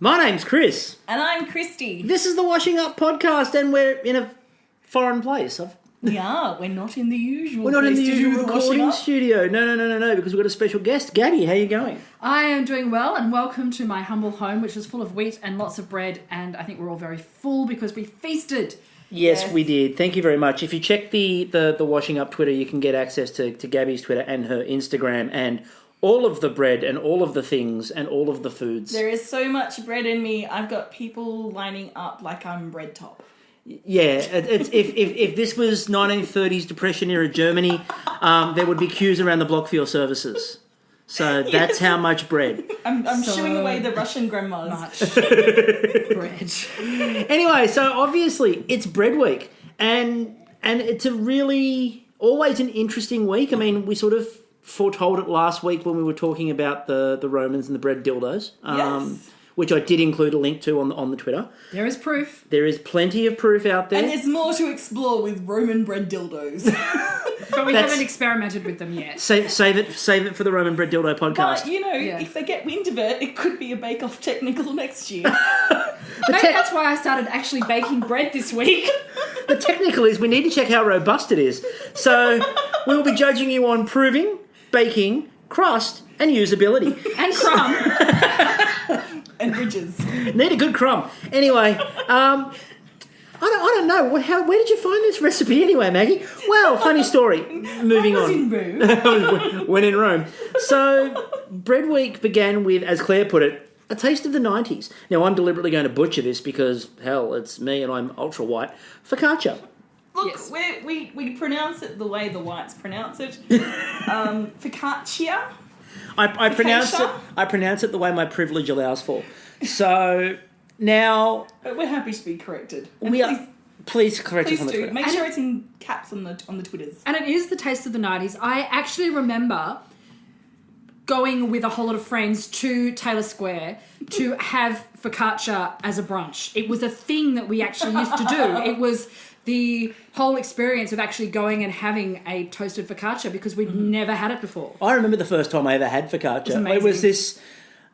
My name's Chris. And I'm Christy. This is the Washing Up Podcast, and we're in a foreign place. We are. We're not in the usual. We're not in the usual washing recording up. studio. No, because we've got a special guest. Gabby, how you going? I am doing well, and welcome to my humble home, which is full of wheat and lots of bread, and I think we're all very full because we feasted. Yes, we did. Thank you very much. If you check the Washing Up Twitter, you can get access to Gabby's Twitter and her Instagram and all of the bread and all of the things and all of the foods. There is so much bread in me. I've got people lining up like I'm bread top. Yeah, if this was 1930s Depression era Germany, there would be queues around the block for your services. So that's how much bread. I'm shooing away the Russian grandmas. Much bread. Anyway, so obviously it's bread week, and it's a really always an interesting week. I mean, we sort of foretold it last week when we were talking about the Romans and the bread dildos. Yes. Which I did include a link to on the Twitter. There is proof. There is plenty of proof out there. And there's more to explore with Roman bread dildos. But we haven't experimented with them yet. Save it for the Roman Bread Dildo podcast. But, if they get wind of it, it could be a bake-off technical next year. Maybe that's why I started actually baking bread this week. The technical is we need to check how robust it is. So we'll be judging you on proving, baking, crust, and usability. And crumb. And ridges. Need a good crumb. Anyway, I don't know. Where did you find this recipe anyway, Maggie? Well, funny story. Moving on. In Rome. When in Rome. So, Bread Week began with, as Claire put it, a taste of the 90s. Now, I'm deliberately going to butcher this because, hell, it's me and I'm ultra white. Focaccia. Look, Yes. we pronounce it the way the whites pronounce it. Focaccia. I pronounce it the way my privilege allows for. So now But we're happy to be corrected. And please correct us please on the do. Twitter. Make sure it's in caps on the Twitters. And it is the taste of the 90s. I actually remember going with a whole lot of friends to Taylor Square to have focaccia as a brunch. It was a thing that we actually used to do. It was the whole experience of actually going and having a toasted focaccia because we'd never had it before. I remember the first time I ever had focaccia. It was amazing.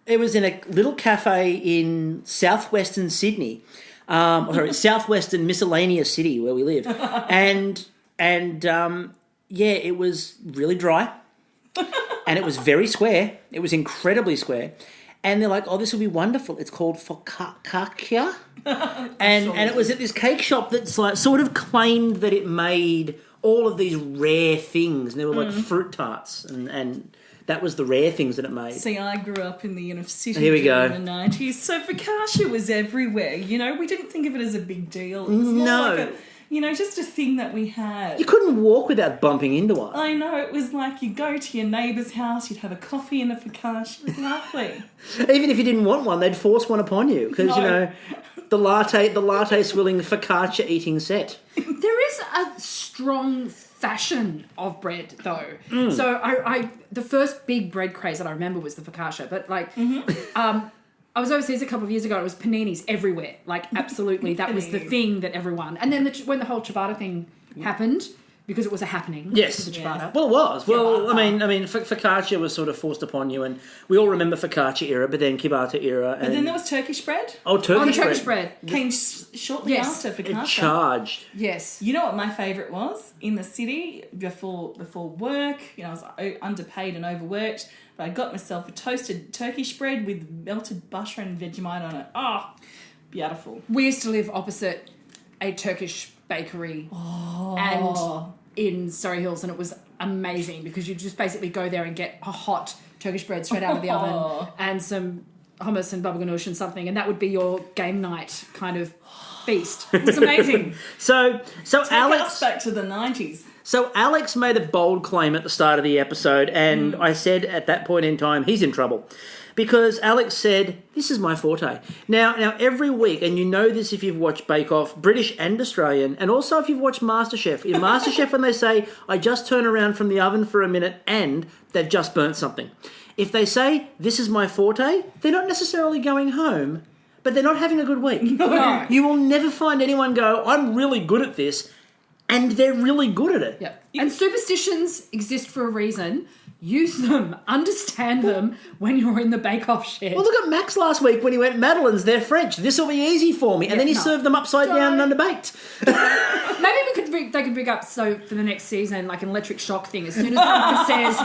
It was in a little cafe in southwestern Sydney, southwestern miscellaneous city where we live, and it was really dry, and it was very square. It was incredibly square, and they're like, "Oh, this will be wonderful." It's called focaccia, and it was at this cake shop that's like sort of claimed that it made all of these rare things, and they were like fruit tarts and. That was the rare things that it made. See, I grew up in the inner city Here we during go. the 90s, so focaccia was everywhere. We didn't think of it as a big deal. It was more No. like just a thing that we had. You couldn't walk without bumping into one. I know, it was like you go to your neighbour's house, you'd have a coffee and a focaccia. It was lovely. Even if you didn't want one, they'd force one upon you because No. the latte swilling focaccia eating set. There is a strong fashion of bread, though. So I the first big bread craze that I remember was the focaccia. But I was overseas a couple of years ago. It was paninis everywhere. Like absolutely, that was the Paninis. thing that everyone. And then when the whole ciabatta thing happened, because it was a happening. Yes. The ciabatta. Well, it was. Well, Ciabatta. I mean, focaccia was sort of forced upon you, and we all remember focaccia era, but then ciabatta era, But then there was Turkish bread. Turkish Turkish bread. Came shortly Yes. after It focaccia. charged. Yes. You know what my favourite was? In the city, before work, I was underpaid and overworked, but I got myself a toasted Turkish bread with melted butter and Vegemite on it. Oh, beautiful. We used to live opposite a Turkish bakery and in Surrey Hills, and it was amazing because you just basically go there and get a hot Turkish bread straight out of the oven and some hummus and baba ganoush and something, and that would be your game night kind of feast. It was amazing. So Take Alex. us back to the 90s. So Alex made a bold claim at the start of the episode, and I said at that point in time, he's in trouble. Because Alex said, this is my forte. Now every week, and you know this if you've watched Bake Off, British and Australian, and also if you've watched MasterChef. In MasterChef, when they say, I just turn around from the oven for a minute and they've just burnt something. If they say, this is my forte, they're not necessarily going home, but they're not having a good week. No. You will never find anyone go, I'm really good at this, and they're really good at it. Yep. And superstitions exist for a reason. use them, understand them when you're in the bake-off shed. Well, look at Max last week when he went, Madeline's, they're French. This will be easy for me. And then he served them upside down and underbaked. Maybe they could bring up, so for the next season, like an electric shock thing. As soon as someone says,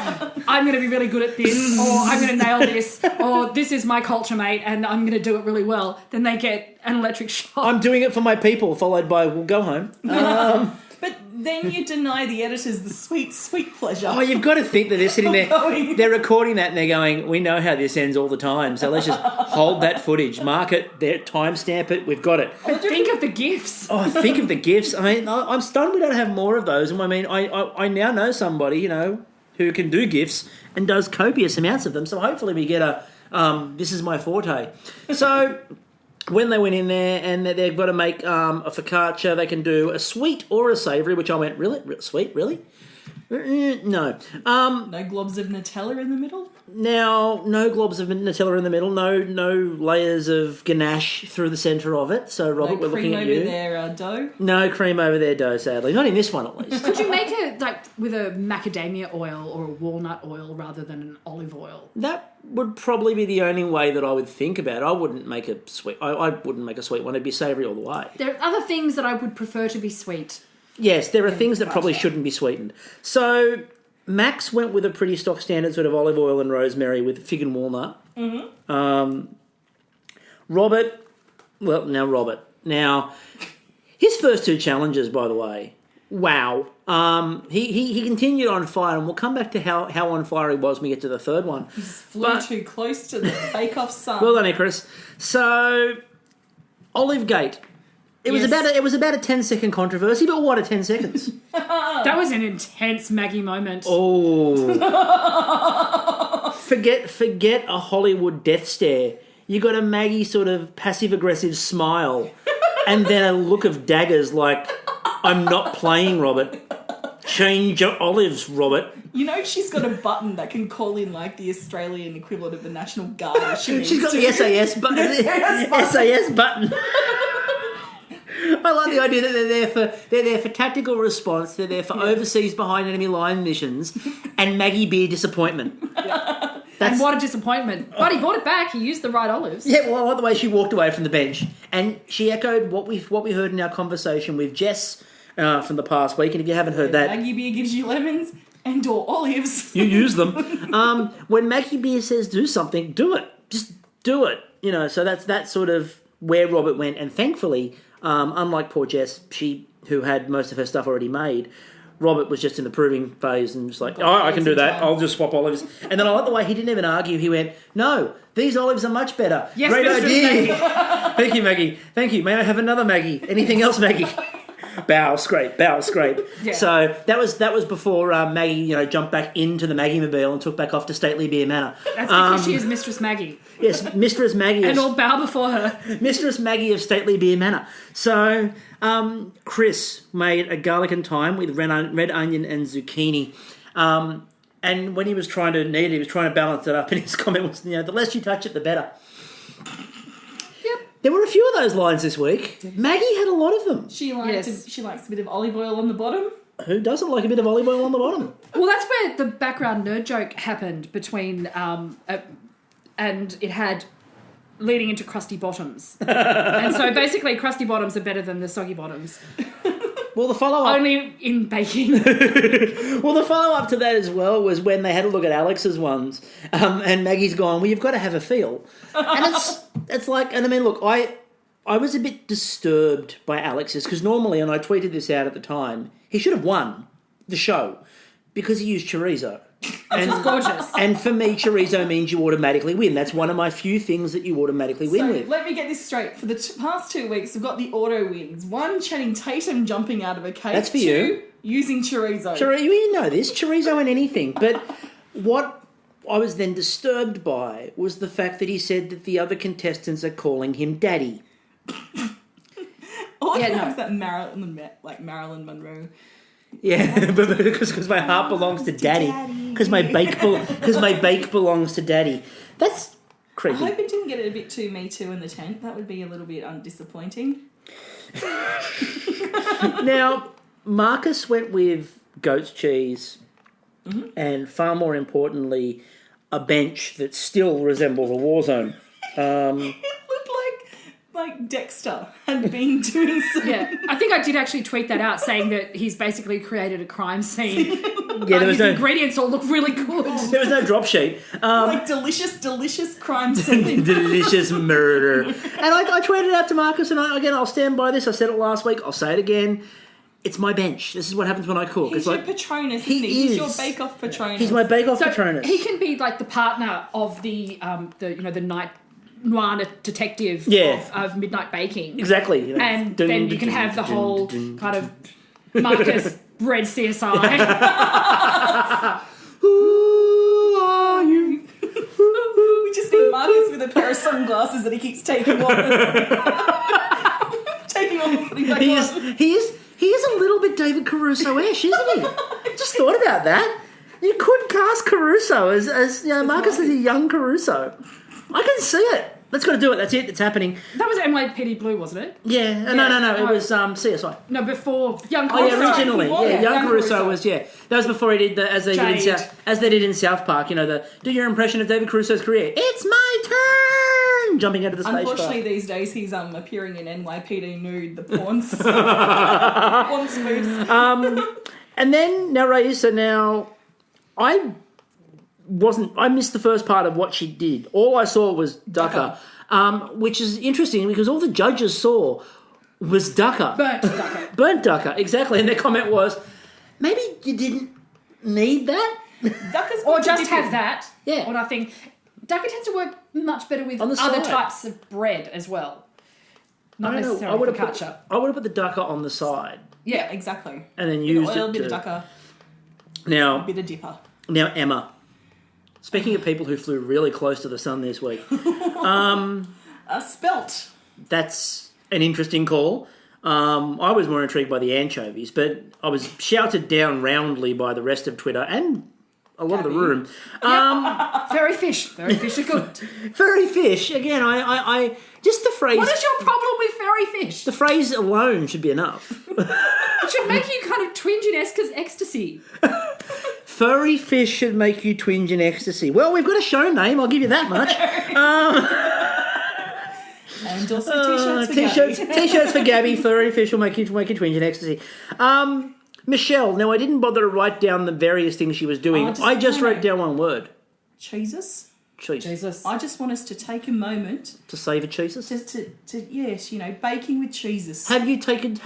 I'm going to be really good at this, or I'm going to nail this, or this is my culture, mate, and I'm going to do it really well, then they get an electric shock. I'm doing it for my people, followed by, we'll go home. But then you deny the editors the sweet, sweet pleasure. Oh, you've got to think that they're sitting there, they're recording that and they're going, we know how this ends all the time, so let's just hold that footage, mark it, timestamp it, we've got it. But think of the gifts. Oh, think of the gifts. I mean, I'm stunned we don't have more of those. And I mean, I now know somebody, who can do gifts and does copious amounts of them, so hopefully we get a, this is my forte. So... when they went in there and they've got to make a focaccia, they can do a sweet or a savoury, which I went, really? Sweet? Really? No. No globs of Nutella in the middle? Now, no globs of Nutella in the middle, no layers of ganache through the centre of it. So, Robert, we're looking at you. No cream over their dough? No cream over their dough, sadly. Not in this one, at least. Could you make it like with a macadamia oil or a walnut oil rather than an olive oil? That would probably be the only way that I would think about it. I wouldn't make a sweet. I wouldn't make a sweet one. It'd be savoury all the way. There are other things that I would prefer to be sweet. Yes, there are things that probably shouldn't be sweetened. So Max went with a pretty stock standard sort of olive oil and rosemary with fig and walnut. Mm-hmm. Robert, now his first two challenges, by the way, wow. He continued on fire, and we'll come back to how on fire he was when we get to the third one. He just flew too close to the bake-off sun. Well done, Icarus. So, Olivegate. It was about a 10-second controversy, but what a 10 seconds. That was an intense Maggie moment. Oh. Forget a Hollywood death stare. You got a Maggie sort of passive-aggressive smile and then a look of daggers like, I'm not playing, Robert. Change your olives, Robert. She's got a button that can call in like the Australian equivalent of the National Guard. If she She's got the SAS button. SAS button. I like the idea that they're there for tactical response. They're there for overseas behind enemy line missions, and Maggie Beer disappointment. Yeah. And what a disappointment! But he brought it back. He used the right olives. Yeah, well, I like the way she walked away from the bench, and she echoed what we heard in our conversation with Jess from the past week. And if you haven't heard that, Maggie Beer gives you lemons and/or olives. You use them. When Maggie Beer says do something, do it. Just do it. So that's sort of where Robert went, and thankfully. Unlike poor Jess, who had most of her stuff already made, Robert was just in the proving phase and just like, I can do that. I'll just swap olives. And then I like the way he didn't even argue. He went, no, these olives are much better. Yes, great Mistress idea. Maggie. Thank you, Maggie. Thank you. May I have another Maggie? Anything else, Maggie? Bow scrape. Yeah. So that was before Maggie, jumped back into the Maggie-mobile and took back off to Stately Beer Manor. That's because she is Mistress Maggie. Yes, Mistress Maggie. And all bow before her. Mistress Maggie of Stately Beer Manor. So Chris made a garlic and thyme with red onion and zucchini. And when he was trying to knead it, he was trying to balance it up, and his comment was, the less you touch it, the better. There were a few of those lines this week. Maggie had a lot of them. She likes a bit of olive oil on the bottom. Who doesn't like a bit of olive oil on the bottom? Well, that's where the background nerd joke happened between, and it had leading into crusty bottoms. And so basically crusty bottoms are better than the soggy bottoms. Well, the follow-up... Only in baking. Well, the follow-up to that as well was when they had a look at Alex's ones, and Maggie's gone, well, you've got to have a feel. And it's like... And I mean, look, I was a bit disturbed by Alex's, because normally, and I tweeted this out at the time, he should have won the show, because he used chorizo. And it's gorgeous. And for me, chorizo means you automatically win. That's one of my few things that you automatically win with. Let me get this straight. For the past 2 weeks, we've got the auto wins. 1, Channing Tatum jumping out of a cake. That's for 2, you. Using chorizo. You know this, chorizo and anything. But what I was then disturbed by was the fact that he said that the other contestants are calling him daddy. All I know is that Marilyn Monroe. Yeah, because my heart belongs to daddy. Because my bake belongs to daddy. That's creepy. I hope it didn't get it a bit too Me Too in the tent. That would be a little bit disappointing. Now, Marcus went with goat's cheese and far more importantly, a bench that still resembles a war zone. It looked like Dexter had been doing some. Yeah, I think I did actually tweet that out, saying that he's basically created a crime scene. Yeah, there was His no ingredients all look really good. there was no drop sheet. Like delicious crime scene. Delicious murder. And I tweeted out to Marcus, and I'll stand by this. I said it last week. I'll say it again. It's my bench. This is what happens when I cook. He's It's your like Patronus, he isn't he? He's is. your bake-off Patronus. he's my bake-off So Patronus. he can be like the partner of the night noir detective Yeah. of Midnight Baking. Exactly. You know, And dun, then dun, you can dun, have the dun, whole dun, kind of Marcus Red CSI. Who are you? We just need Marcus with a pair of sunglasses that he keeps taking off. Taking off and putting back He on. is a little bit David Caruso-ish, isn't he? Just thought about that. You could cast Caruso as Marcus is a young Caruso. I can see it. Let's got to do it. That's it. It's happening. That was NYPD Blue, wasn't it? Yeah. No. It was CSI. No, before Young Oh yeah, Caruso. originally, Yeah, Young Young Caruso Caruso. was that was before he did as they did in South Park. You know, do your impression of David Caruso's career. It's my turn. Jumping out of the spacecraft. Unfortunately, these days he's appearing in NYPD Nude, the porn spoofs. And then now Raisa, I missed the first part of what she did. All I saw was Ducker, which is interesting because all the judges saw was Ducker. Burnt Ducker. Burnt Ducker, exactly. And their comment was, maybe you didn't need that. Ducker's Or just different. have that. Yeah. Or nothing. Ducker tends to work much better with On the other side. types of bread as well. Not I don't know. necessarily focaccia. I would have put the Ducker on the side Yeah, exactly. and then Bit used of oil, it bit to... of Ducker, Now, bit of Dipper. Now, Emma. Speaking of people who flew really close to the sun this week, Spelt. that's an interesting call. I was more intrigued by the anchovies, but I was shouted down roundly by the rest of Twitter and a lot of the room. Very fish. Very fish are good. Furry fish, again, I just the phrase... What is your problem with fairy fish? The phrase alone should be enough. It should make you kind of twinge in ecstasy. Furry fish should make you twinge in ecstasy. Well, we've got a show name, I'll give you that much. And also t-shirts for Gabby. T-shirts for Gabby. Furry fish will make you twinge in ecstasy. Michelle, now I didn't bother to write down the various things she was doing. I just wrote down one word. Jesus. Cheese. Jesus. I just want us to take a moment To savour cheeses. just to yes, baking with cheeses. Have you taken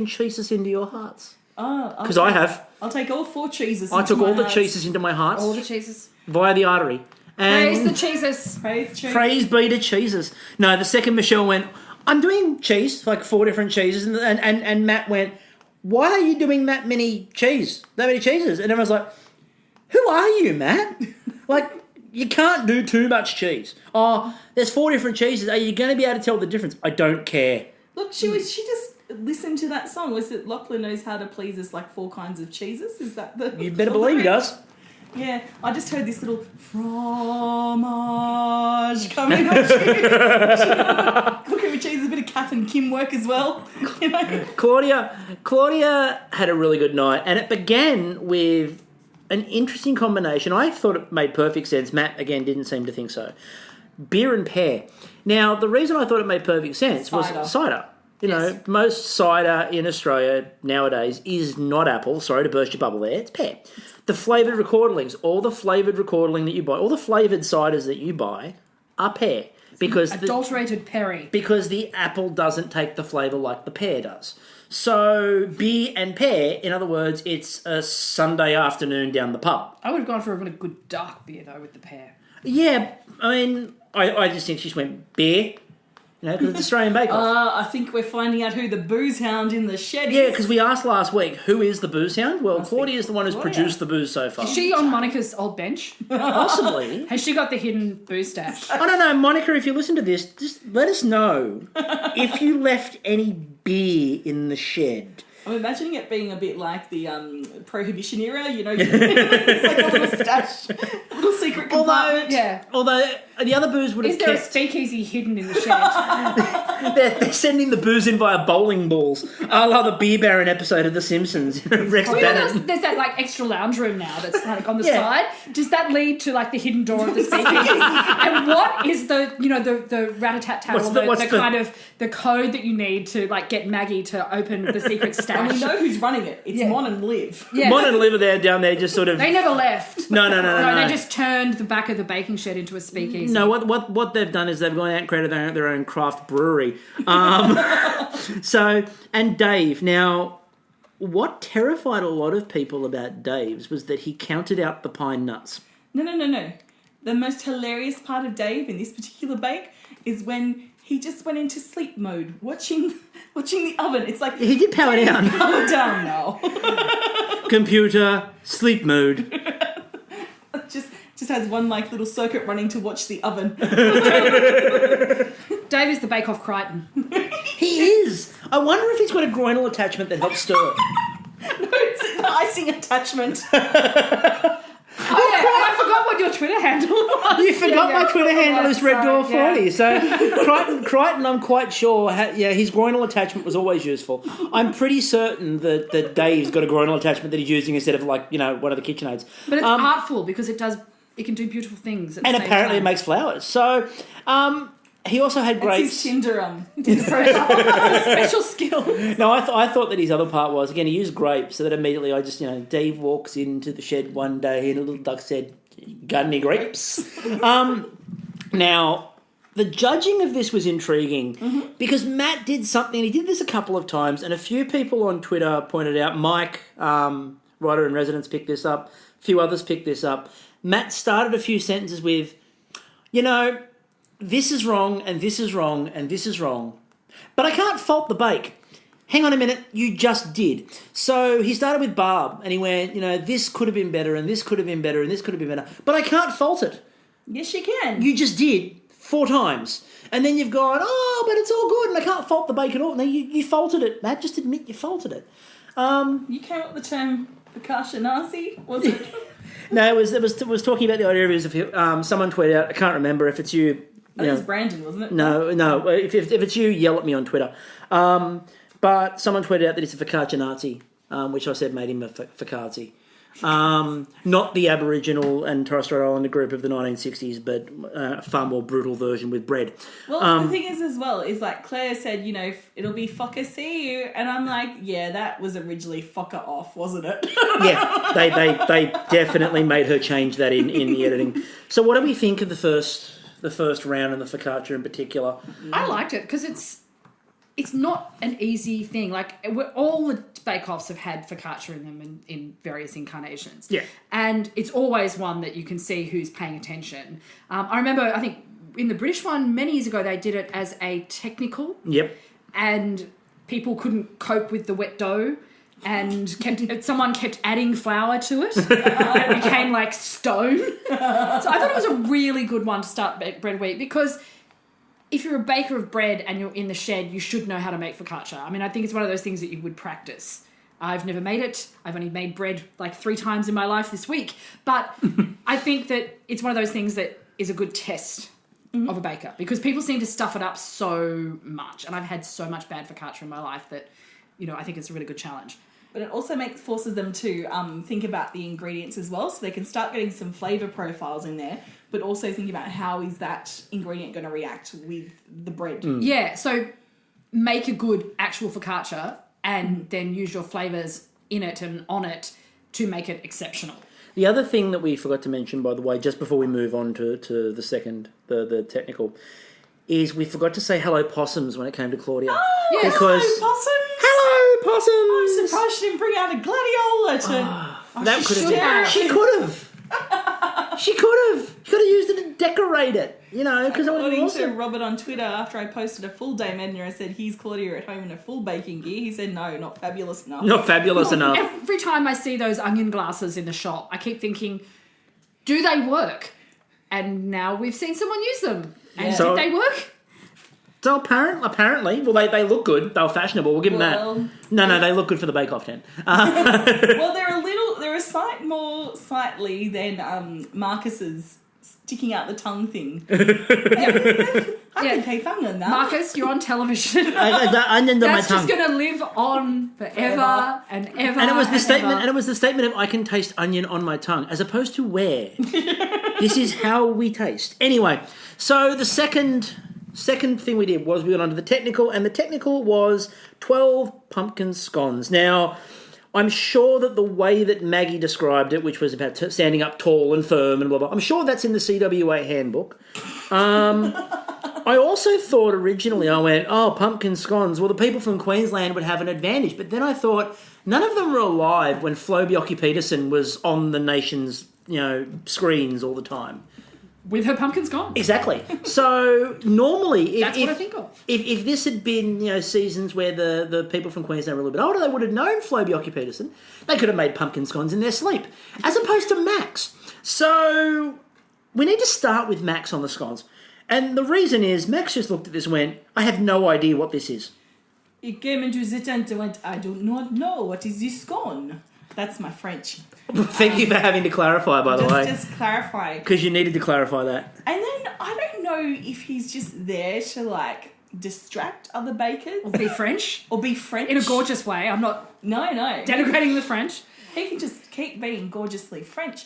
cheeses into your hearts? Because I have. I'll take all 4 cheeses. I into took my all the heart. cheeses into my hearts All the cheeses. via the artery. Praise And the cheeses. Praise cheese. praise be to cheeses. No, the second Michelle went, I'm doing cheese, like 4 different cheeses, and Matt went, why are you doing that many cheeses? And everyone's like, who are you, Matt? Like, you can't do too much cheese. Oh, there's 4 different cheeses. Are you going to be able to tell the difference? I don't care. Look, she just listened to that song. Was it Lachlan knows how to please us like 4 kinds of cheeses? Is that the? You better believe he does. Yeah, I just heard this little fromage coming up. Cooking with cheese is a bit of Kath and Kim work as well. Claudia had a really good night, and it began with an interesting combination. I thought it made perfect sense. Matt, again, didn't seem to think so. Beer and pear. Now, the reason I thought it made perfect sense was cider. You know, most cider in Australia nowadays is not apple. Sorry to burst your bubble there. It's pear. The flavoured recordlings, all the flavoured recordling that you buy, all the flavoured ciders that you buy are pear. Because Adulterated perry. because the apple doesn't take the flavour like the pear does. So beer and pear, in other words, it's a Sunday afternoon down the pub. I would have gone for a really good dark beer though with the pear. Yeah, I mean, I just think she just went beer, because it's Australian Bake Off. I think we're finding out who the booze hound in the shed Yeah, is. because we asked last week, who is the booze hound? Well, Claudia is the one who's Claudia. produced the booze so far. Is she on Monica's old bench? Possibly. Has she got the hidden booze stash? I don't know, Monica, if you listen to this, just let us know if you left any beer in the shed. I'm imagining it being a bit like the Prohibition era, it's like a little stash, little secret compartment. Yeah. Although the other booze would have Is there a kept... speakeasy hidden in the shed? They're sending the booze in via bowling balls. I love the Beer Baron episode of The Simpsons. Rex Well, you know, Bannon. there's that like extra lounge room now that's like on the Yeah. side. Does that lead to like the hidden door of the speakeasy? And what is the the rat-a-tat-tat What's or the- the, what's the the- kind of the code that you need to like get Maggie to open the secret And stash? we know who's running it. It's Mon and Liv. Yeah. Mon and Liv are there down there just sort of... They never left. No. They just turned the back of the baking shed into a speakeasy. No, what they've done is they've gone out and created their own craft brewery. And Dave, now, what terrified a lot of people about Dave's was that he counted out the pine nuts. No. The most hilarious part of Dave in this particular bake is when he just went into sleep mode, watching the oven. It's like, He did power down. calm down now. Computer, sleep mode. Just has one like little circuit running to watch the oven. Dave is the Bake Off Crichton. He is. I wonder if he's got a groinal attachment that helps stir. It's an icing attachment. Oh yeah, and I forgot what your Twitter handle was. You forgot Yeah, my Twitter handle is Red Door 40. yeah. So Crichton, I'm quite sure, his groinal attachment was always useful. I'm pretty certain that Dave's got a groinal attachment that he's using instead of one of the KitchenAids. But it's artful because it can do beautiful things. At the And same apparently time. it makes flowers. So he also had It's grapes. his Tinder special skill. No, I thought that his other part was, again, he used grapes, so that immediately I just, Dave walks into the shed one day and a little duck said, "Got any grapes?" Now, the judging of this was intriguing because Matt did something, he did this a couple of times, and a few people on Twitter pointed out, Mike, writer in residence, picked this up, a few others picked this up. Matt started a few sentences with, this is wrong, and this is wrong, and this is wrong. But I can't fault the bake. Hang on a minute, you just did. So he started with Barb, and he went, this could have been better, and this could have been better, and this could have been better. But I can't fault it. Yes, you can. You just did 4 times. And then you've gone, but it's all good, and I can't fault the bake at all. No, you faulted it, Matt. Just admit you faulted it. You came up with the term focaccia Nazi, was it? No, it was talking about the idea of someone tweeted out, I can't remember if it's you. That was Brandon, wasn't it? No. If it's you, yell at me on Twitter. But someone tweeted out that it's a focaccia Nazi, which I said made him a focaccia. Not the Aboriginal and Torres Strait Islander group of the 1960s, but a far more brutal version with bread. Well, the thing is as well, is like Claire said, it'll be fucker see you. And I'm like, yeah, that was originally fucker off, wasn't it? Yeah, they definitely made her change that in the editing. So what do we think of the first round and the focaccia in particular? I liked it because it's not an easy thing. Like all the bake-offs have had focaccia in them in various incarnations. Yeah. And it's always one that you can see who's paying attention. I remember, I think in the British one, many years ago, they did it as a technical. Yep. And people couldn't cope with the wet dough. And someone kept adding flour to it. And it became like stone. So I thought it was a really good one to start Bread Week because if you're a baker of bread and you're in the shed, you should know how to make focaccia. I mean, I think it's one of those things that you would practice. I've never made it. I've only made bread like 3 times in my life this week. But I think that it's one of those things that is a good test of a baker because people seem to stuff it up so much. And I've had so much bad focaccia in my life that, I think it's a really good challenge. But it also forces them to think about the ingredients as well, so they can start getting some flavour profiles in there, but also think about how is that ingredient going to react with the bread. Yeah, so make a good actual focaccia and then use your flavours in it and on it to make it exceptional. The other thing that we forgot to mention, by the way, just before we move on to the second, the technical, is we forgot to say hello possums when it came to Claudia. Oh, Yes. Because hello, possums! hello possums! I'm surprised she didn't bring out a gladiola to... That could should have. have. She could have. She could have. She could have used it to decorate it. Because it would have been According to awesome. Robert on Twitter, after I posted a full day menu, I said, he's Claudia at home in a full baking gear. He said, no, not fabulous enough. Not fabulous enough. Every time I see those onion glasses in the shop, I keep thinking, do they work? And now we've seen someone use them. And Yeah. So- did they work? So apparently, well, they look good. They were fashionable. We'll give them Well, that. No, they look good for the Bake Off tent. Well, they're a slight more sightly than Marcus's sticking out the tongue thing. I Yeah. can keep on that. Marcus, you're on television. The onion on my That's tongue. just going to live on forever and ever. And it was the statement. ever. And it was the statement of I can taste onion on my tongue, as opposed to where. This is how we taste. Anyway, so the second thing we did was we went on to the technical, and the technical was 12 pumpkin scones. Now, I'm sure that the way that Maggie described it, which was about standing up tall and firm and blah blah, I'm sure that's in the CWA handbook. I also thought originally, I went, oh, pumpkin scones. Well, the people from Queensland would have an advantage. But then I thought, none of them were alive when Flo Bjelke-Petersen was on the nation's, screens all the time. With her pumpkins gone. Exactly. So normally, That's what I think of. If this had been, seasons where the people from Queensland were a little bit older, they would have known Flo Bjelke-Petersen. They could have made pumpkin scones in their sleep, as opposed to Max. So we need to start with Max on the scones. And the reason is, Max just looked at this and went, I have no idea what this is. He came into the tent and went, I do not know what is this scone. That's my French. Thank you for having to clarify, by the way. Just clarify. Because you needed to clarify that. And then I don't know if he's just there to distract other bakers Or be French. or be French In a gorgeous way. I'm not No. denigrating the French. He can just keep being gorgeously French.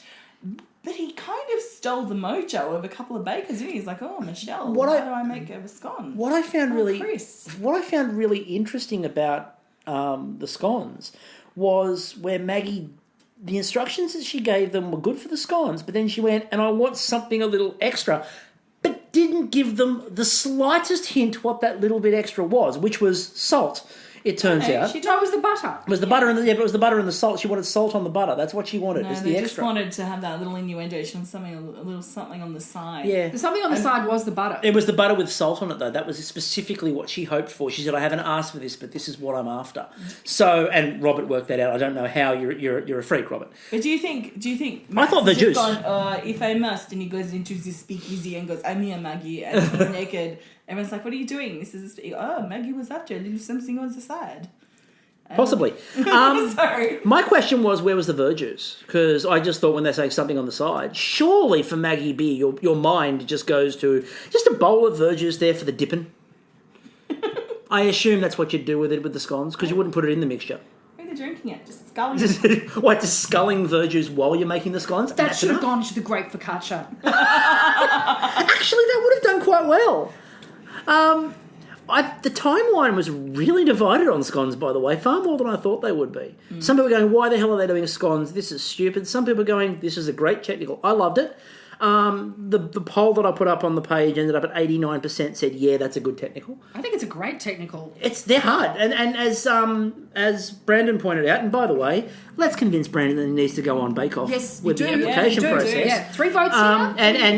But he kind of stole the mojo of a couple of bakers, didn't he? He's like, oh, Michelle, how do I make a scone? What I found Chris. really interesting about the scones was where Maggie, the instructions that she gave them were good for the scones, but then she went, and I want something a little extra, but didn't give them the slightest hint what that little bit extra was, which was salt. It turns out. No, it was the butter. It was the butter and but it was the butter and the salt. She wanted salt on the butter. That's what she wanted. No, is they the just extra. wanted to have that little innuendo. She wanted something, a little something on the side. Yeah. The something on the side was the butter. It was the butter with salt on it, though. That was specifically what she hoped for. She said, I haven't asked for this, but this is what I'm after. So, and Robert worked that out. I don't know how. You're a freak, Robert. But do you think? I thought the Max has juice. just Gone, if I must, and he goes into this speakeasy and goes, I'm here, Maggie, and he's naked. Everyone's like, what are you doing? This is Maggie was after a little something on the side. Possibly. Sorry. My question was, where was the verjuice? Because I just thought when they say something on the side, surely for Maggie B, your mind just goes to just a bowl of verjuice there for the dipping. I assume that's what you'd do with it with the scones, because you wouldn't put it in the mixture. Maybe they're drinking it, just sculling it. What, just sculling verjuice while you're making the scones? And That that's should have enough? gone to the great focaccia. Actually, that would have done quite well. The timeline was really divided on scones, by the way, far more than I thought they would be. Some people were going, why the hell are they doing scones? This is stupid. Some people were going, this is a great technical. I loved it. The poll that I put up on the page ended up at 89% said, yeah, that's a good technical. I think it's a great technical. They're hard. And as Brandon pointed out, and by the way, let's convince Brandon that he needs to go on Bake Off Yes, with you the do. application Yeah, you do, process. Yeah, 3 votes here.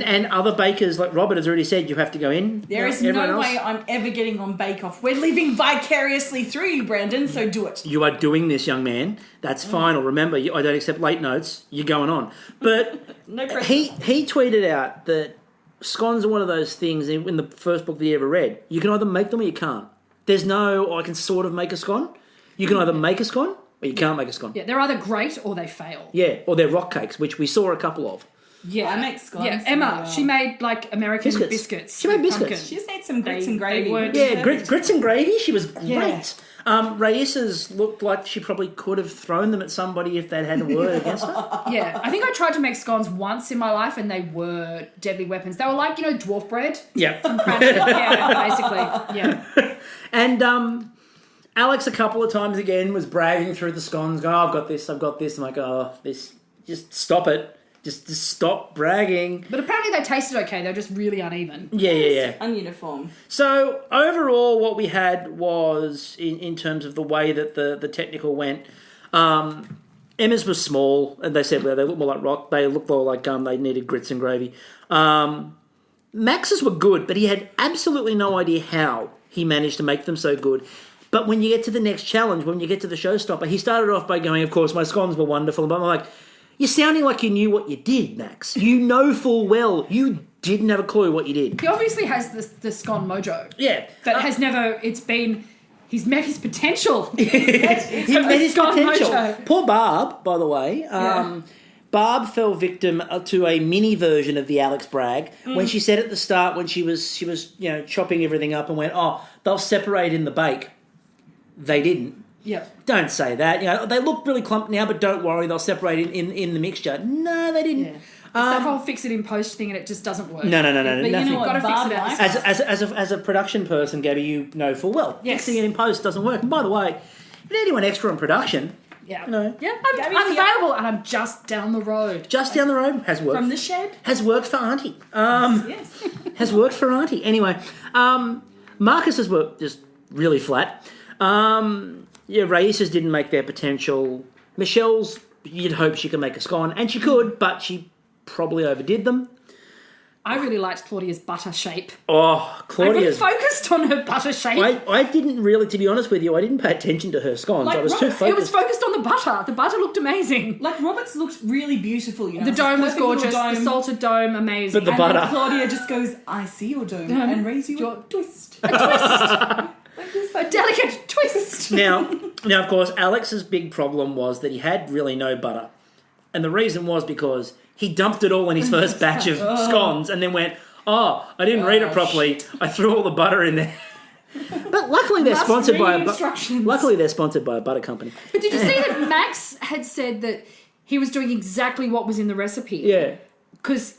And other bakers, like Robert has already said, you have to go in. There is Everyone no else. way I'm ever getting on Bake Off. We're living vicariously through you, Brandon, so do it. You are doing this, young man. That's final. Remember, I don't accept late notes. You're going on. But No pressure. he tweeted out that scones are one of those things in the first book that he ever read. You can either make them or you can't. There's no, I can sort of make a scone. You can either make a scone or you can't make a scone. Yeah, they're either great or they fail. Yeah, or they're rock cakes, which we saw a couple of. Yeah, I make scones. Yeah, Emma, really she well. made like American biscuits. She made with biscuits. pumpkin. She just needs some grits They- and gravy. they weren't- Yeah, grits and gravy. She was great. Yeah. Raissa's looked like she probably could have thrown them at somebody if they'd had a word against her. Yeah, I think I tried to make scones once in my life and they were deadly weapons. They were like, dwarf bread. Yeah. Yeah, basically. Yeah. And Alex a couple of times again was bragging through the scones, going, oh, I've got this. I'm like, oh, this, just stop it. Just stop bragging. But apparently they tasted okay. They were just really uneven. Yeah. Ununiform. So overall, what we had was, in terms of the way that the technical went, Emma's was small, and they said, well, they look more like rock. They look more like they needed grits and gravy. Max's were good, but he had absolutely no idea how he managed to make them so good. But when you get to the next challenge, when you get to the showstopper, he started off by going, of course, my scones were wonderful. But I'm like, you're sounding like you knew what you did, Max. You know full well you didn't have a clue what you did. He obviously has the scone mojo. Yeah. But has never, he's met his potential. He met his Scone potential. mojo. Poor Barb, by the way. Yeah. Barb fell victim to a mini version of the Alex brag when she said at the start when she was chopping everything up and went, oh, they'll separate in the bake. They didn't. Yep. Don't say that. They look really clumped now, but don't worry, they'll separate in the mixture. No, they didn't. Yeah. It's that whole fix it in post thing, and it just doesn't work. No. But nothing. you know You've got to what fix Barb it out. likes? As a production person, Gabby, you know full well. Yes. Fixing it in post doesn't work. And by the way, if you need anyone extra in production, Yeah. No. Yeah, Gabby's I'm available, and I'm just down the road. just down the road has worked. From the shed? Has worked for Auntie. Yes. Has worked for Auntie. Anyway, Marcus has worked just really flat. Raissa's didn't make their potential. Michelle's, you'd hope she could make a scone, and she could, but she probably overdid them. I really liked Claudia's butter shape. Oh, I really Claudia's. focused on her butter shape. I didn't really, to be honest with you, I didn't pay attention to her scones. Like I was too Robert, focused. It was focused on the butter. The butter looked amazing. Like, Robert's looked really beautiful, The dome was gorgeous. The salted dome, amazing. But the And butter. then Claudia just goes, I see your dome, and raise you a twist. A twist. A delicate twist. Now, of course, Alex's big problem was that he had really no butter. And the reason was because he dumped it all in his first batch of scones and then went, oh, I didn't read it properly. I threw all the butter in there. But luckily they're Must sponsored by read a instructions. luckily they're sponsored by a butter company. But did you see that Max had said that he was doing exactly what was in the recipe? Yeah. Because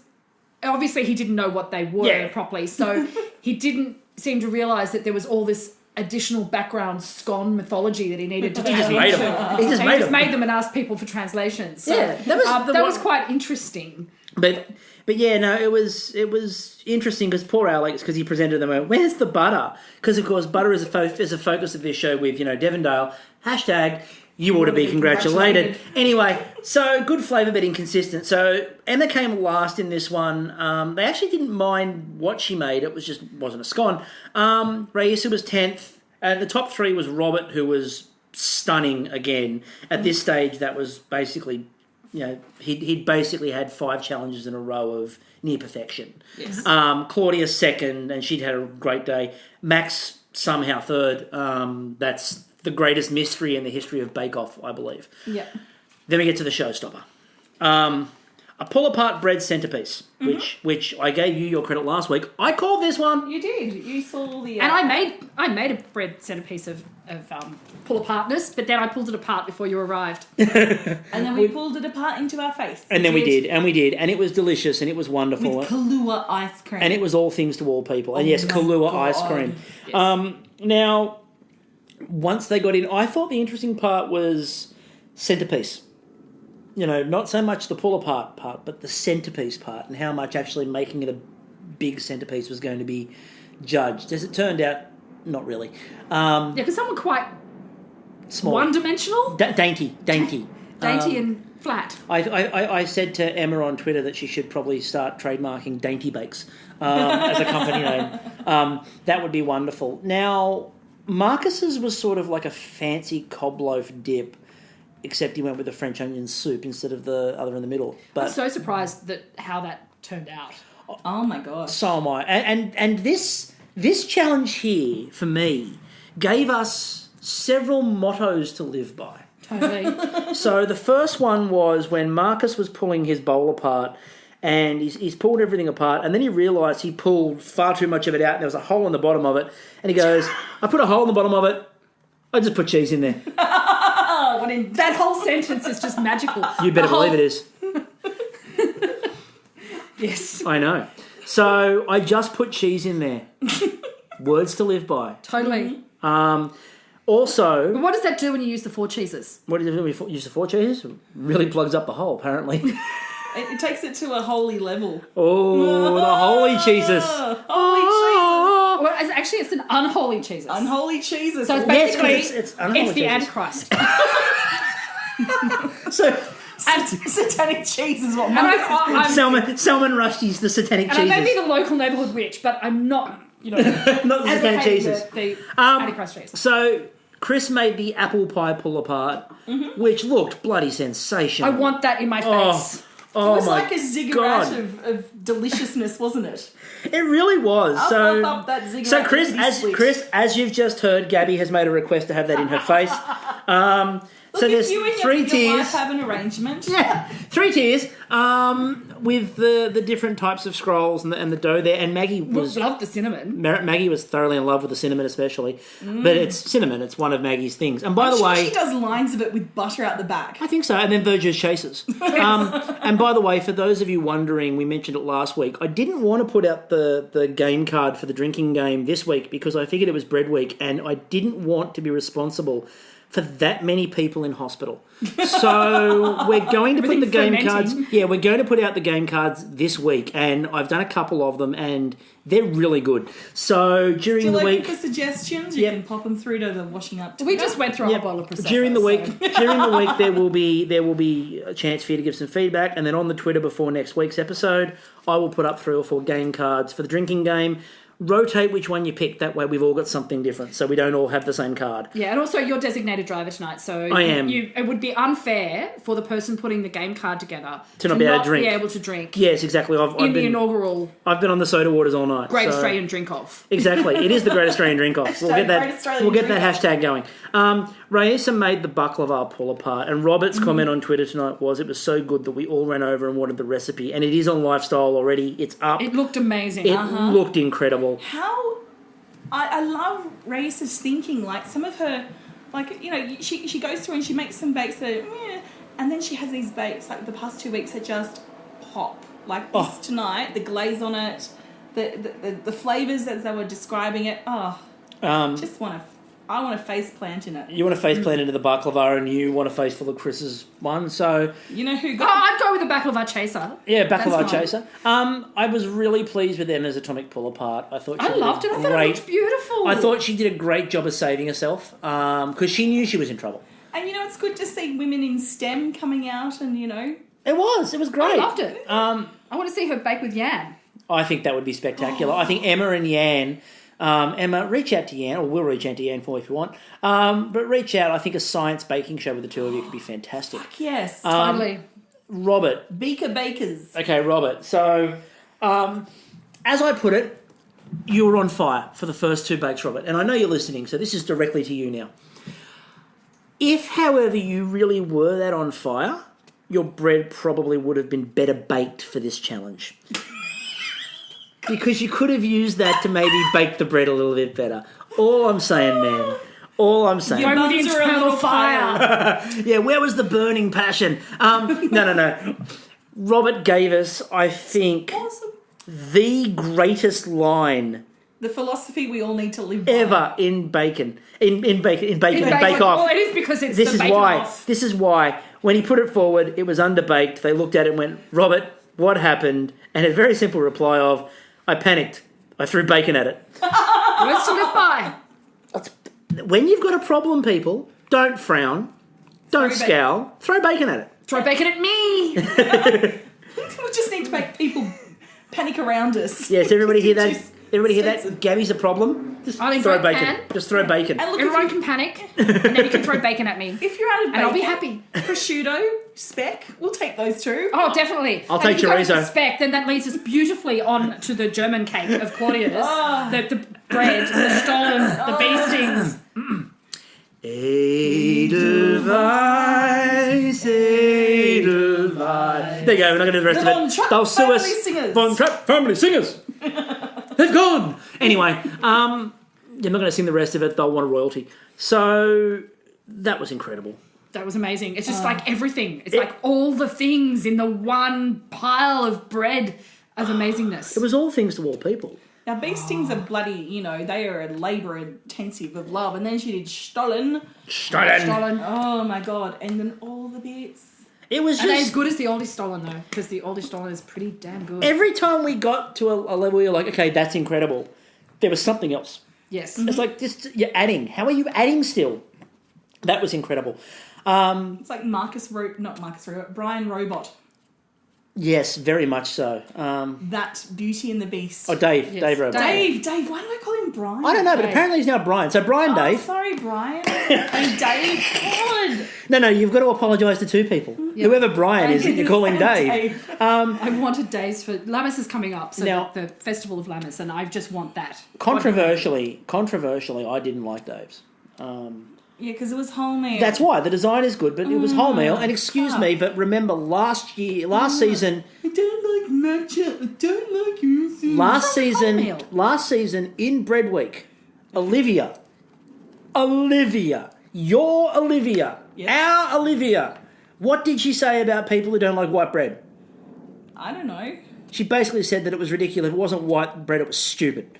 obviously he didn't know what they were Yeah. properly. So he didn't seem to realise that there was all this additional background scone mythology that he needed to He tap just made into. them. He just And made he just them. made them and asked people for translations. So, Yeah, that was the that one- was quite interesting. But yeah, no, it was interesting because poor Alex, because he presented them, where's the butter? Because of course butter is a focus of this show with Devondale hashtag. You ought to be congratulated. Anyway, so good flavour but inconsistent. So Emma came last in this one. They actually didn't mind what she made. It wasn't a scone. Raissa was 10th. And the top three was Robert, who was stunning again. At this stage, that was basically, he'd basically had 5 challenges in a row of near perfection. Yes. Claudia second, and she'd had a great day. Max somehow third. That's the greatest mystery in the history of Bake Off, I believe. Yeah. Then we get to the showstopper. A pull-apart bread centerpiece, which I gave you your credit last week. I called this one. You did. You saw the... And I made a bread centerpiece of pull apartness, but then I pulled it apart before you arrived. And then we pulled it apart into our face. And then we did, and it was delicious, and it was wonderful. With Kahlua ice cream. And it was all things to all people. And yes, my Kahlua God. ice cream. Yes. Now, once they got in, I thought the interesting part was centerpiece. Not so much the pull-apart part, but the centerpiece part and how much actually making it a big centerpiece was going to be judged. As it turned out, not really. Yeah, because some were quite Small. one-dimensional, Dainty. dainty and flat. I said to Emma on Twitter that she should probably start trademarking Dainty Bakes as a company name. That would be wonderful. Now, Marcus's was sort of like a fancy cob loaf dip, except he went with the French onion soup instead of the other in the middle. But I'm so surprised that how that turned out. Oh my gosh. so am I. And this challenge here, for me, gave us several mottos to live by. Totally. So the first one was when Marcus was pulling his bowl apart, and he's pulled everything apart, and then he realised he pulled far too much of it out, and there was a hole in the bottom of it, and he goes, I put a hole in the bottom of it, I just put cheese in there. Oh, what in... That whole sentence is just magical. You better believe it is. Yes. I know. So I just put cheese in there. Words to live by. Totally. Also, But what does that do when you use the 4 cheeses? what do we use the 4 cheeses? Really plugs up the hole, apparently. It takes it to a holy level. Oh, the holy cheeses. Holy cheeses. Well, actually, it's an unholy cheeses. Unholy cheeses. So it's Yes, basically, it's unholy it's the cheeses. Antichrist. So, Satanic cheese is what And Marcus I'm, Salmon Rushdie's the satanic and I may be cheeses. the local neighbourhood witch, but I'm not, Not the satanic advocating cheeses. the Antichrist cheese. So, Chris made the apple pie pull apart, which looked bloody sensational. I want that in my face. Oh It was my like a ziggurat God. of deliciousness, wasn't it? It really was. Up, that ziggurat So Chris, would be sweet. as you've just heard, Gabby has made a request to have that in her face. Look, So if there's you and three your tiers. wife have an arrangement, Yeah, 3 tiers with the different types of scrolls and the dough there. And Maggie was Love the cinnamon. Maggie was thoroughly in love with the cinnamon, especially. But it's cinnamon; it's one of Maggie's things. And by I'm the sure way, she does lines of it with butter out the back. I think so. And then Virtue's Chasers. And by the way, for those of you wondering, we mentioned it last week. I didn't want to put out the game card for the drinking game this week because I figured it was bread week, and I didn't want to be responsible for that many people in hospital. So we're going to put the game Everything cards. fermenting. Yeah, we're going to put out the game cards this week, and I've done a couple of them, and they're really good. So during Still the open week. for suggestions. You Yep. can pop them through to the washing up. We just went through a Yep. whole bottle of Prosecco. During the so- week, there will be a chance for you to give some feedback, and then on the Twitter before next week's episode, I will put up 3 or 4 game cards for the drinking game. Rotate which one you pick. That way, we've all got something different, so we don't all have the same card. Yeah, and also you're designated driver tonight, so I am. It would be unfair for the person putting the game card together To not be able to drink. Be able to drink Yes, exactly. in the inaugural I've been on the soda waters all night. Great so- Australian Drink Off. Exactly, it is the Great Australian Drink Off. We'll get Great that. Australian We'll get that Drink hashtag going. Raisa made the baklava pull apart, and Robert's comment on Twitter tonight was it was so good that we all ran over and wanted the recipe, and it is on Lifestyle already. It's up. It looked amazing. It looked incredible. How I love Raisa's thinking. Like some of her, like she goes through and she makes some bakes that, and then she has these bakes like the past 2 weeks that just pop. Like this tonight, the glaze on it, the flavors as they were describing it. I want to face plant in it. You want to face plant into the baklava, and you want to face full of Chris's one. So You know who Oh, got? I'd go with the baklava chaser. yeah, baklava That's fine. chaser. I was really pleased with Emma's atomic pull apart. I thought she I did loved it. I thought it great. looked beautiful. I thought she did a great job of saving herself because she knew she was in trouble. And it's good to see women in STEM coming out, and It was great. I loved it. I want to see her bake with Yan. I think that would be spectacular. I think Emma and Yan. Emma, reach out to Yan, or we'll reach out to Yan for you if you want. But reach out. I think a science baking show with the two of you could be fantastic. yes, Totally. Robert. Beaker Bakers. Okay, Robert. So, as I put it, you were on fire for the first 2 bakes, Robert. And I know you're listening, so this is directly to you now. If, however, you really were that on fire, your bread probably would have been better baked for this challenge. Because you could have used that to maybe bake the bread a little bit better. All I'm saying, man. All I'm saying. Your Going with the buns are a internal little fire. Yeah, where was the burning passion? No. Robert gave us, I think, Awesome. the greatest line The philosophy we all need to live by. ever in bacon. In Bake Well, Off. it is because it's This the is bake why. off. This is why. When he put it forward, it was underbaked. They looked at it and went, Robert, what happened? And a very simple reply of, I panicked. I threw bacon at it. Words to live by. When you've got a problem, people, don't frown. Don't Throw scowl. Throw bacon at it. Throw bacon at me. We just need to make people panic around us. Yes, everybody hear that? Just Everybody hear sense that? Gabby's a problem. Just I'll throw invite bacon. Pan. Just throw bacon. And look, Everyone can panic, and then you can throw bacon at me. if you're out of bacon, And I'll be happy. prosciutto, speck, we'll take those two. Oh, definitely. I'll And take if you go with chorizo. the spec, then that leads us beautifully on to the German cake of Claudia's. Oh. The bread, the stollen, the bee stings. Edelweiss, Edelweiss. There you go, we're not going to do the rest The of Von it. Trapp They'll sue us. family singers. Von Trapp family singers. They've gone. Anyway, I'm not going to sing the rest of it. They'll want a royalty. So that was incredible. That was amazing. It's just like everything. It's like all the things in the one pile of bread of amazingness. It was all things to all people. Now, bee stings are bloody, they are labour intensive of love. And then she did Stollen. Stollen. Oh my God. And then all the bits. It was And they're as just good as the oldie Stollen though, because the oldie Stollen is pretty damn good. every time we got to a level where you're like, okay, that's incredible, there was something else. Yes. It's like just you're adding. How are you adding still? That was incredible. It's like Brian Robot. Yes, very much so. That Beauty and the Beast. Dave, Yes, Dave Robert. Dave. Dave, why do I call him Brian? I don't know, but Dave. apparently he's now Brian. So Brian, Oh, Dave. sorry, Brian. And Dave. God. No, you've got to apologise to 2 people. Yeah. Whoever Brian is, that you're calling Dave. I wanted days for Lammas is coming up, so Now- the Festival of Lammas, and I just want that. Controversially, I didn't like Dave's. Yeah, because it was wholemeal. That's why the design is good, but it was wholemeal. And excuse me, but remember last season, I don't like matcha. I don't like yuzu. last season in Bread Week, Olivia, your Olivia, Yes. our Olivia. What did she say about people who don't like white bread? I don't know. She basically said that it was ridiculous. It wasn't white bread, it was stupid.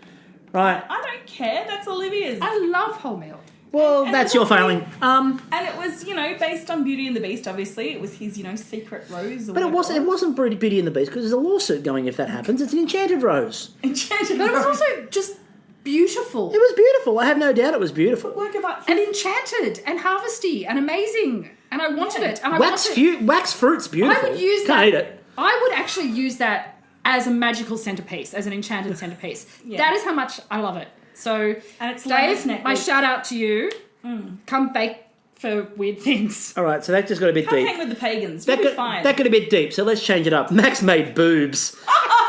Right? I don't care. That's Olivia's. I love wholemeal. Well, and that's the your whole failing. And it was, based on Beauty and the Beast, obviously. It was his, secret rose. Or But it wasn't Beauty and the Beast because there's a lawsuit going if that happens. It's an enchanted rose. Enchanted But it was rose. also just beautiful. It was beautiful. I have no doubt it was beautiful. Work of art. and enchanted and harvesty and amazing. And I wanted it. And I Wax fruit's beautiful. I would use Can't that. eat it. I would actually use that as a magical centerpiece, as an enchanted centerpiece. Yeah. That is how much I love it. So, And it's Dave, Lion's Neck my week. shout out to you. Come bake for weird things. All right, so that just got a bit Come deep. hang with the pagans. You'll be fine. That got a bit deep, so let's change it up. Max made boobs.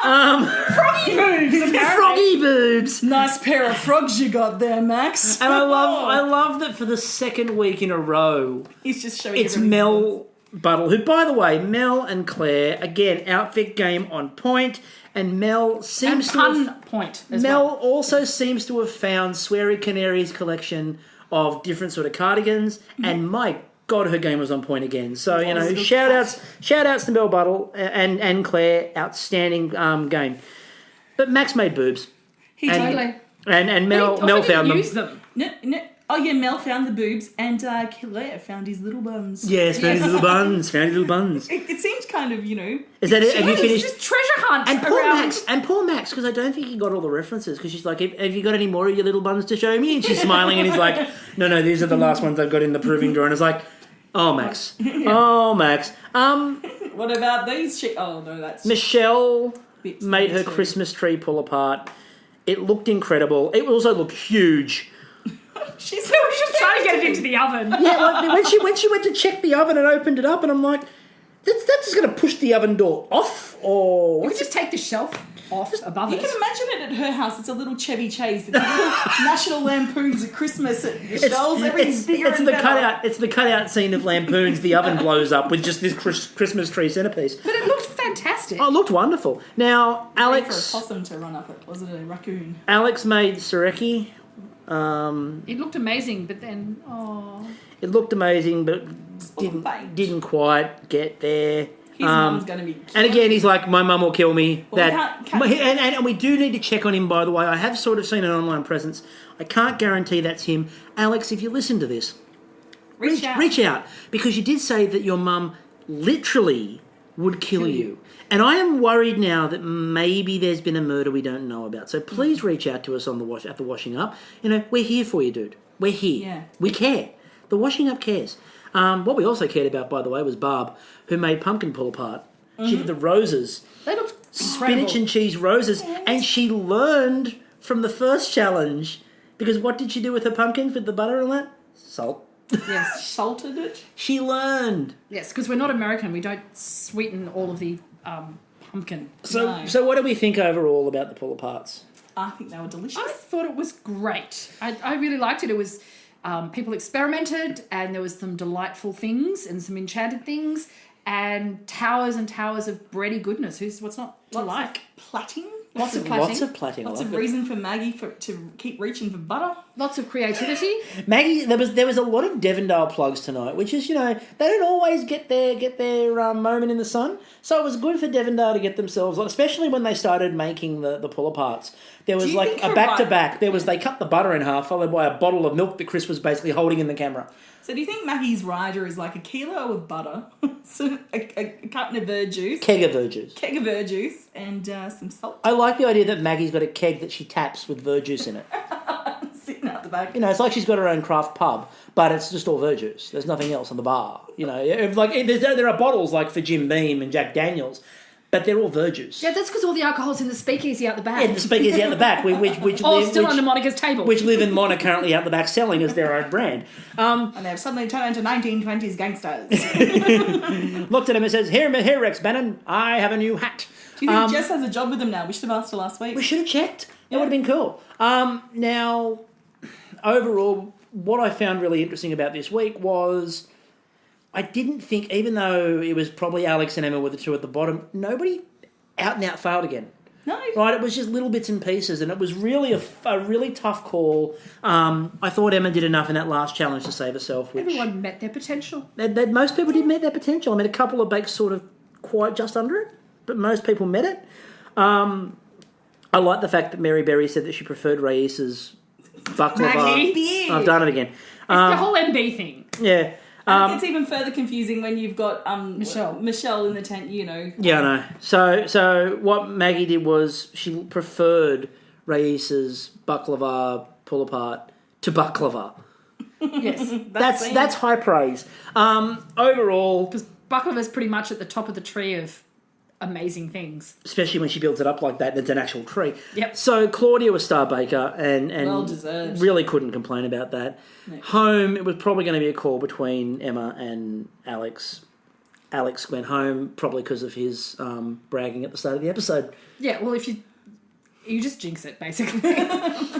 Froggy boobs, apparently. Froggy boobs. Nice pair of frogs you got there, Max. And I love that for the second week in a row, He's just showing it's everybody's Mel Buttle, who, by the way, Mel and Claire, again, outfit game on point, and Mel And seems to pun have, point as Mel well. also seems to have found Sweary Canary's collection of different sort of cardigans, and my God, her game was on point again. So, shout outs to Mel Buttle and Claire, outstanding game. But Max made boobs. He And- Totally. And Mel But he also found didn't them. use them. No. Oh, yeah, Mel found the boobs, and Claire found his little buns. Yes, found his little buns. It seemed kind of, Is that it? Have you It's finished? just treasure hunt And poor around. Max, because I don't think he got all the references. Because she's like, "Have you got any more of your little buns to show me?" And she's smiling, and he's like, "No, these are the last ones I've got in the proving drawer." And it's like, "Oh, Max, oh, Max." What about these? Oh, no, that's... Michelle Bits made her too. Christmas tree pull apart. It looked incredible. It also looked huge. She's Just trying to get it into the oven. Yeah, like when she went to check the oven and opened it up, and I'm like, that's just going to push the oven door off, or We could just take the shelf off above You it. can imagine it at her house. It's a little Chevy Chase. It's a little National Lampoons at Christmas at Michelle's. Everything's bigger it's and the better. cutout. It's the cutout scene of Lampoon's. The oven blows up with just this Christmas tree centerpiece. But it looked fantastic. Oh, it looked wonderful. Now, For a Alex possum to run up it. Was it a raccoon? made Sureki. It looked amazing, but then, It looked amazing, but Wasn't baked. didn't quite get there. His mum's going to be... And again, he's like, my mum will kill me. Well, And we do need to check on him, by the way. I have sort of seen an online presence. I can't guarantee that's him. Alex, if you listen to this, Reach out. reach out. Because you did say that your mum literally would kill you. And I am worried now that maybe there's been a murder we don't know about. So please reach out to us on at the Washing Up. We're here for you, dude. We're here. Yeah. We care. The Washing Up cares. What we also cared about, by the way, was Barb, who made pumpkin pull apart. She did the roses, they looked spinach incredible. and cheese roses, and she learned from the first challenge. Because what did she do with her pumpkins with the butter and that? Salt. Yes. Salted it. She learned. Yes, because we're not American. We don't sweeten all of the pumpkin. So what do we think overall about the pull aparts? I think they were delicious. I thought it was great. I really liked it. It was people experimented, and there was some delightful things and some enchanted things, and towers of bready goodness. What's not to like? Plaiting. Lots of plaiting. Lots of plaiting. I Lots like of it. reason for Maggie to keep reaching for butter. Lots of creativity. Maggie, there was a lot of Devondale plugs tonight, which is, they don't always get their moment in the sun. So it was good for Devondale to get themselves, especially when they started making the pull aparts. There was Do you like think a you're back to right? back. They cut the butter in half, followed by a bottle of milk that Chris was basically holding in the camera. So do you think Maggie's rider is like a kilo of butter, so a carton of verjuice, Keg of verjuice. keg of verjuice, and some salt I like the idea that Maggie's got a keg that she taps with verjuice in it. sitting out the back? It's like she's got her own craft pub, but it's just all verjuice. There's nothing else on the bar. There are bottles like for Jim Beam and Jack Daniels, but they're all verjuice. Yeah, that's because all the alcohol's in the speakeasy out the back. And the speakers out the back, Still under Monica's table. which Liv and Mon are currently out the back selling as their own brand. And they've suddenly turned into 1920s gangsters. Looked at him and says, "Here, Rex Bannon, I have a new hat." Do you think Jess has a job with them now? We should have asked her last week. We should have checked. It would have been cool. Now, overall, what I found really interesting about this week was I didn't think, even though it was probably Alex and Emma were the two at the bottom, nobody out and out failed again. No. Right, it was just little bits and pieces, and it was really a really tough call. I thought Emma did enough in that last challenge to save herself. Which Everyone met their potential. most people did meet their potential. I mean, a couple of bakes sort of quite just under it, but most people met it. I like the fact that Mary Berry said that she preferred Rais's baklava. Maggie. I've done it again. It's the whole MB thing. Yeah. I think it's even further confusing when you've got Michelle in the tent, you know. Yeah, I know. So what Maggie did was she preferred Rais's baklava pull apart to baklava. Yes. That's high praise. Overall, Because baklava's pretty much at the top of the tree of amazing things. especially when she builds it up like that, and it's an actual tree. Yep. So Claudia was star baker, and Well deserved. really couldn't complain about that. No. Home, it was probably going to be a call between Emma and Alex. Alex went home probably because of his bragging at the start of the episode. Yeah, well, if you just jinx it, basically.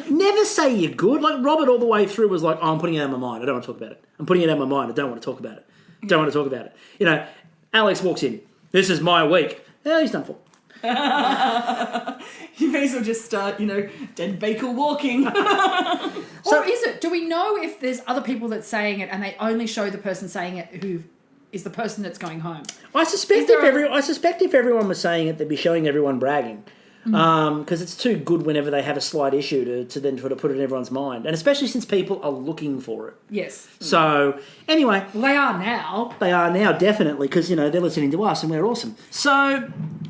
Never say you're good. Like Robert all the way through was like, oh, I'm putting it out of my mind. I don't want to talk about it. I'm putting it out of my mind. I don't want to talk about it. Don't want to talk about it. You know, Alex walks in. This is my week. Yeah, he's done for. You may as well just start, dead baker walking. Or is it? Do we know if there's other people that's saying it and they only show the person saying it who is the person that's going home? I suspect if everyone was saying it, they'd be showing everyone bragging. Because it's too good whenever they have a slight issue to then try to put it in everyone's mind. And especially since people are looking for it. Yes. So, anyway, Well, they are now. they are now, definitely, because, they're listening to us and we're awesome. So,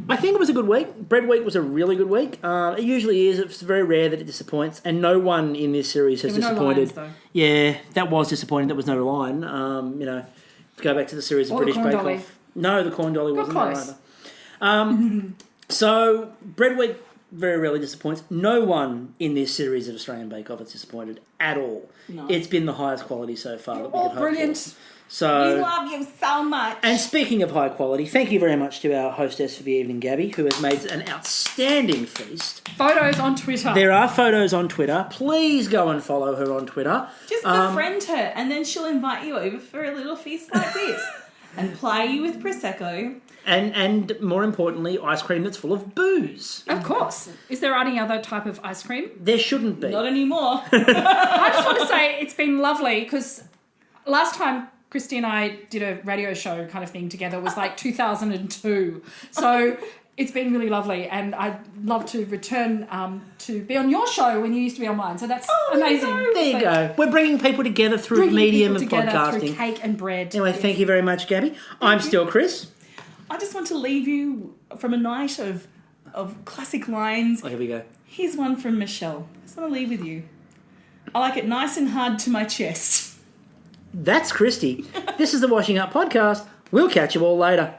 I think it was a good week. Bread week was a really good week. It usually is. It's very rare that it disappoints. And no one in this series has There were no disappointed. lions, though. Yeah, that was disappointing. That was no line. To go back to the series of Or the British corn Bake dolly. Off. No, the corn dolly Got wasn't there close. either. So, Bread Week very rarely disappoints. No one in this series of Australian Bake Off has disappointed at all. No. It's been the highest quality so far that we Oh, could hope brilliant. for. So, We love you so much. and speaking of high quality, thank you very much to our hostess for the evening, Gabby, who has made an outstanding feast. Photos on Twitter. There are photos on Twitter. Please go and follow her on Twitter. Just befriend her, and then she'll invite you over for a little feast like this. And ply you with Prosecco. And more importantly, ice cream that's full of booze. Of course. Is there any other type of ice cream? There shouldn't be. Not anymore. I just want to say it's been lovely because last time Christy and I did a radio show kind of thing together was like 2002. So it's been really lovely, and I'd love to return to be on your show when you used to be on mine. So that's amazing. There you go. We're bringing people together through the medium of Through podcasting. cake and bread. Anyway, thank you very much, Gabby. I'm still Chris. I just want to leave you from a night of classic lines. Oh, here we go. Here's one from Michelle. I just want to leave with you. I like it nice and hard to my chest. That's Christy. This is the Washing Up Podcast. We'll catch you all later.